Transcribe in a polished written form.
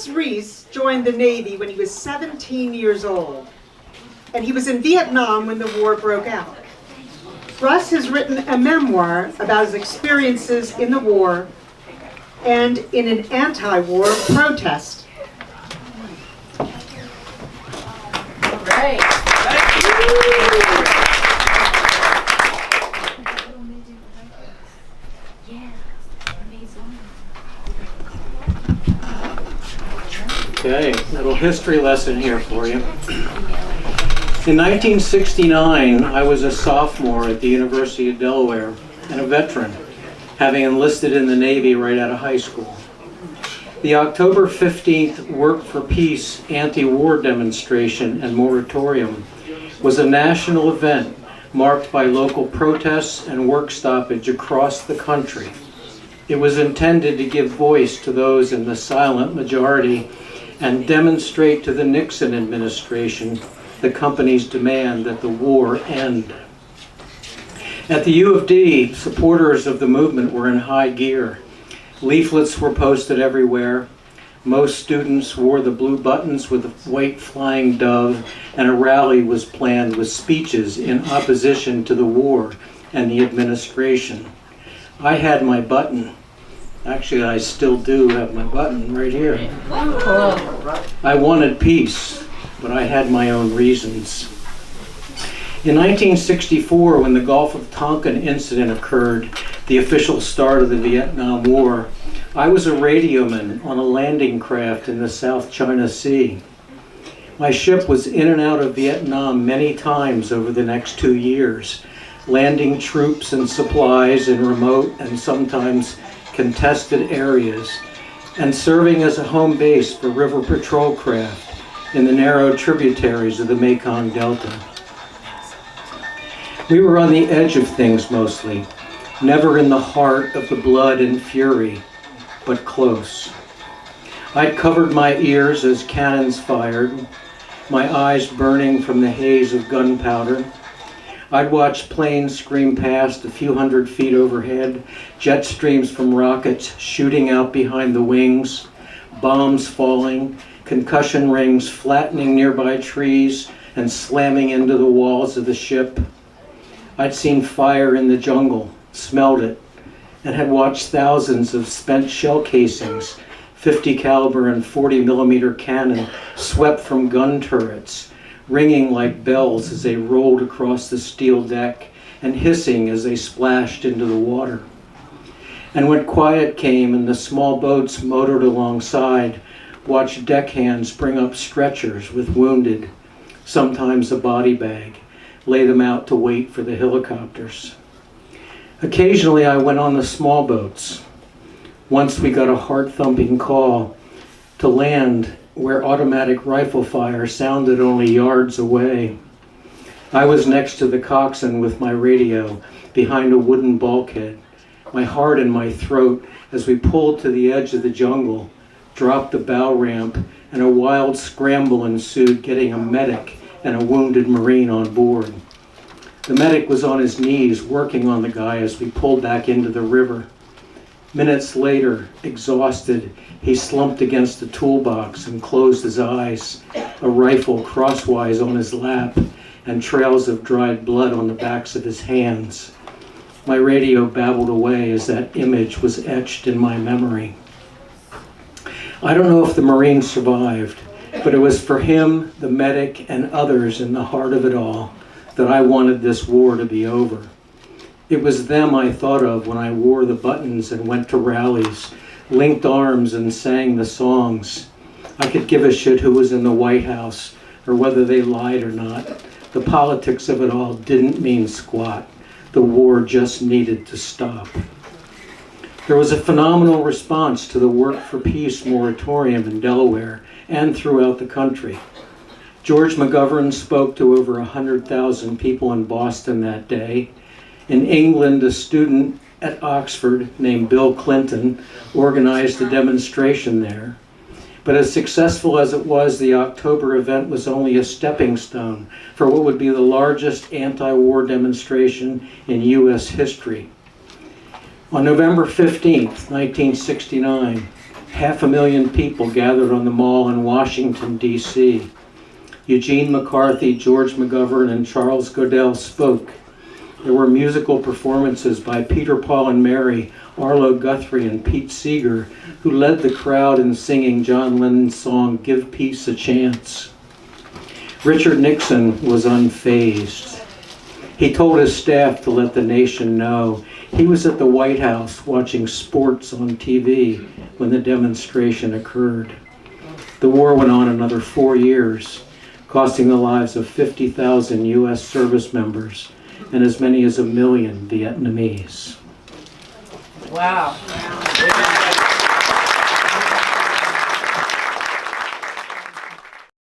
Russ Reece joined the Navy when he was 17 years old, and he was in Vietnam when the war broke out. Russ has written a memoir about his experiences in the war and in an anti-war protest. Right. Okay, little history lesson here for you. In 1969, I was a sophomore at the University of Delaware and a veteran, having enlisted in the Navy right out of high school. The October 15th Work for Peace anti-war demonstration and moratorium was a national event marked by local protests and work stoppage across the country. It was intended to give voice to those in the silent majority and demonstrate to the Nixon administration the company's demand that the war end. At the U of D, supporters of the movement were in high gear. Leaflets were posted everywhere. Most students wore the blue buttons with a white flying dove, and a rally was planned with speeches in opposition to the war and the administration. I had my button. Actually, I still do have my button right here. I wanted peace, but I had my own reasons. In 1964, when the Gulf of Tonkin incident occurred, the official start of the Vietnam War, I was a radioman on a landing craft in the South China Sea. My ship was in and out of Vietnam many times over the next 2 years, landing troops and supplies in remote and sometimes contested areas, and serving as a home base for river patrol craft in the narrow tributaries of the Mekong Delta. We were on the edge of things mostly, never in the heart of the blood and fury, but close. I'd covered my ears as cannons fired, my eyes burning from the haze of gunpowder. I'd watch planes scream past a few hundred feet overhead, jet streams from rockets shooting out behind the wings, bombs falling, concussion rings flattening nearby trees and slamming into the walls of the ship. I'd seen fire in the jungle, smelled it, and had watched thousands of spent shell casings, 50 caliber and 40 millimeter cannon swept from gun turrets, ringing like bells as they rolled across the steel deck and hissing as they splashed into the water. And when quiet came and the small boats motored alongside, watched deckhands bring up stretchers with wounded, sometimes a body bag, lay them out to wait for the helicopters. Occasionally I went on the small boats. Once we got a heart-thumping call to land where automatic rifle fire sounded only yards away. I was next to the coxswain with my radio behind a wooden bulkhead, my heart in my throat as we pulled to the edge of the jungle, dropped the bow ramp, and a wild scramble ensued getting a medic and a wounded Marine on board. The medic was on his knees working on the guy as we pulled back into the river. Minutes later, exhausted, he slumped against the toolbox and closed his eyes, a rifle crosswise on his lap and trails of dried blood on the backs of his hands. My radio babbled away as that image was etched in my memory. I don't know if the Marine survived, but it was for him, the medic, and others in the heart of it all that I wanted this war to be over. It was them I thought of when I wore the buttons and went to rallies, linked arms and sang the songs. I could give a shit who was in the White House or whether they lied or not. The politics of it all didn't mean squat. The war just needed to stop. There was a phenomenal response to the Work for Peace moratorium in Delaware and throughout the country. George McGovern spoke to over 100,000 people in Boston that day. In England, a student at Oxford named Bill Clinton organized a demonstration there. But as successful as it was, the October event was only a stepping stone for what would be the largest anti-war demonstration in U.S. history. On November 15th, 1969, 500,000 people gathered on the Mall in Washington, D.C. Eugene McCarthy, George McGovern, and Charles Godell spoke. There were musical performances by Peter, Paul, and Mary, Arlo Guthrie, and Pete Seeger, who led the crowd in singing John Lennon's song, "Give Peace a Chance." Richard Nixon was unfazed. He told his staff to let the nation know he was at the White House watching sports on TV when the demonstration occurred. The war went on another 4 years, costing the lives of 50,000 U.S. service members and as many as 1 million Vietnamese. Wow.